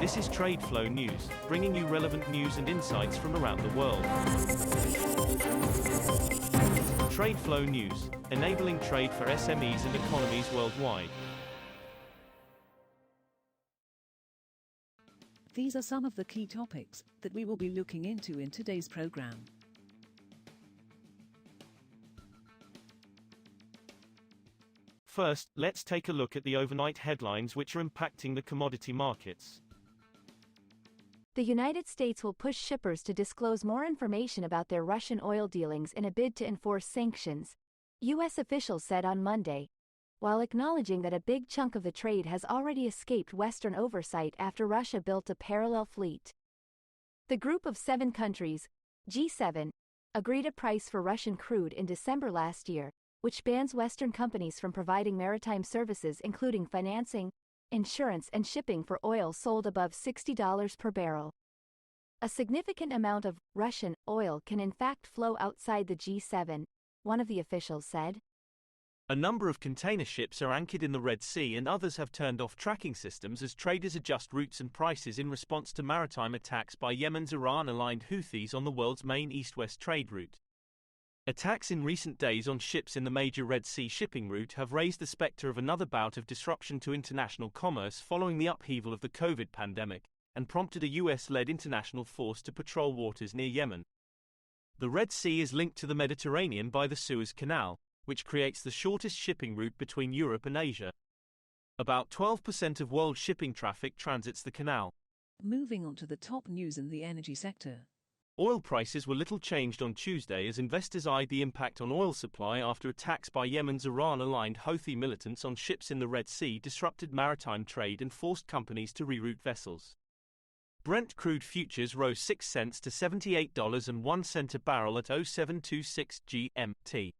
This is TradeFlow News, bringing you relevant news and insights from around the world. TradeFlow News, enabling trade for SMEs and economies worldwide. These are some of the key topics that we will be looking into in today's program. First, let's take a look at the overnight headlines which are impacting the commodity markets. The United States will push shippers to disclose more information about their Russian oil dealings in a bid to enforce sanctions, U.S. officials said on Monday, while acknowledging that a big chunk of the trade has already escaped Western oversight after Russia built a parallel fleet. The group of 7 countries, G7, agreed a price for Russian crude in December last year, which bans Western companies from providing maritime services including financing, insurance and shipping for oil sold above $60 per barrel. A significant amount of Russian oil can in fact flow outside the G7, one of the officials said. A number of container ships are anchored in the Red Sea and others have turned off tracking systems as traders adjust routes and prices in response to maritime attacks by Yemen's Iran-aligned Houthis on the world's main east-west trade route. Attacks in recent days on ships in the major Red Sea shipping route have raised the specter of another bout of disruption to international commerce following the upheaval of the COVID pandemic, and prompted a US-led international force to patrol waters near Yemen. The Red Sea is linked to the Mediterranean by the Suez Canal, which creates the shortest shipping route between Europe and Asia. About 12% of world shipping traffic transits the canal. Moving on to the top news in the energy sector. Oil prices were little changed on Tuesday as investors eyed the impact on oil supply after attacks by Yemen's Iran-aligned Houthi militants on ships in the Red Sea disrupted maritime trade and forced companies to reroute vessels. Brent crude futures rose 6 cents to $78.01 a barrel at 0726 GMT.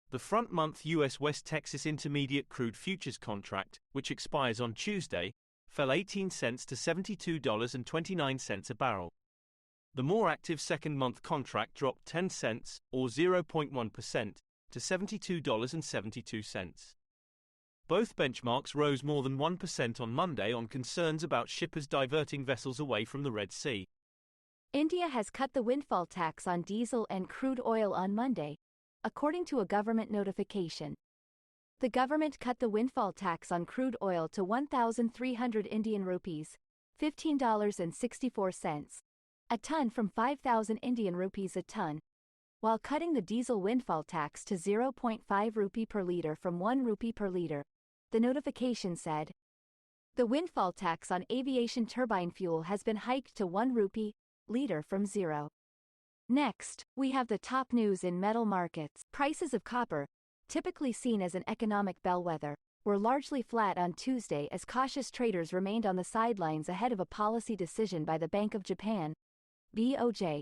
The front-month U.S. West Texas Intermediate crude futures contract, which expires on Tuesday, fell 18 cents to $72.29 a barrel. The more active second-month contract dropped 10 cents, or 0.1%, to $72.72. Both benchmarks rose more than 1% on Monday on concerns about shippers diverting vessels away from the Red Sea. India has cut the windfall tax on diesel and crude oil on Monday, according to a government notification. The government cut the windfall tax on crude oil to 1,300 Indian rupees, $15.64, a ton from 5,000 Indian rupees a ton, while cutting the diesel windfall tax to 0.5 rupee per litre from 1 rupee per litre, the notification said. The windfall tax on aviation turbine fuel has been hiked to 1 rupee litre from 0. Next, we have the top news in metal markets. Prices of copper, typically seen as an economic bellwether, were largely flat on Tuesday as cautious traders remained on the sidelines ahead of a policy decision by the Bank of Japan, BOJ.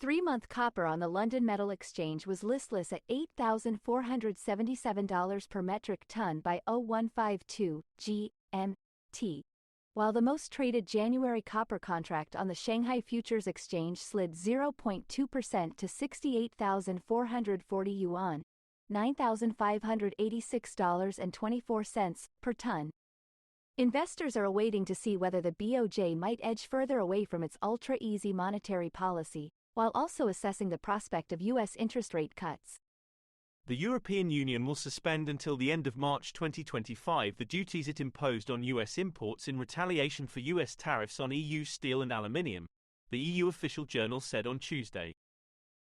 3-month copper on the London Metal Exchange was listless at $8,477 per metric ton by 0152 GMT, while the most traded January copper contract on the Shanghai Futures Exchange slid 0.2% to 68,440 yuan, $9,586.24 per ton. Investors are awaiting to see whether the BOJ might edge further away from its ultra-easy monetary policy, while also assessing the prospect of U.S. interest rate cuts. The European Union will suspend until the end of March 2025 the duties it imposed on U.S. imports in retaliation for U.S. tariffs on EU steel and aluminium, the EU official journal said on Tuesday.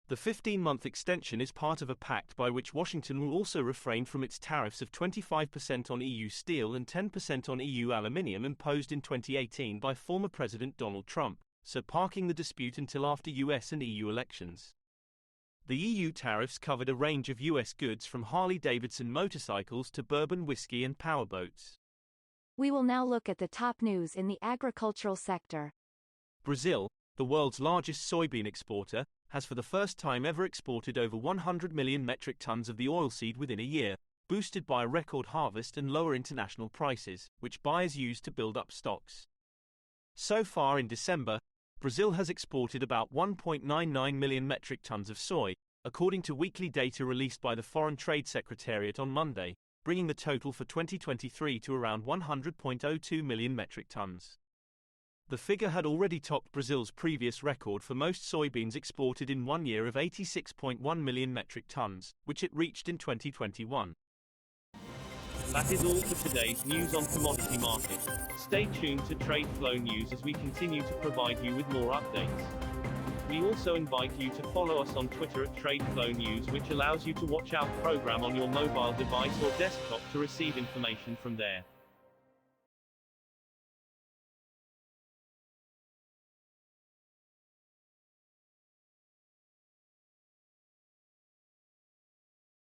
The 15-month extension is part of a pact by which Washington will also refrain from its tariffs of 25% on EU steel and 10% on EU aluminium imposed in 2018 by former President Donald Trump, so parking the dispute until after US and EU elections. The EU tariffs covered a range of US goods from Harley-Davidson motorcycles to bourbon whiskey and powerboats. We will now look at the top news in the agricultural sector. Brazil, the world's largest soybean exporter, has for the first time ever exported over 100 million metric tons of the oilseed within a year, boosted by a record harvest and lower international prices, which buyers used to build up stocks. So far in December, Brazil has exported about 1.99 million metric tons of soy, according to weekly data released by the Foreign Trade Secretariat on Monday, bringing the total for 2023 to around 100.02 million metric tons. The figure had already topped Brazil's previous record for most soybeans exported in 1 year of 86.1 million metric tons, which it reached in 2021. That is all for today's news on commodity markets. Stay tuned to TradeFlow News as we continue to provide you with more updates. We also invite you to follow us on Twitter at TradeFlow News, which allows you to watch our program on your mobile device or desktop to receive information from there.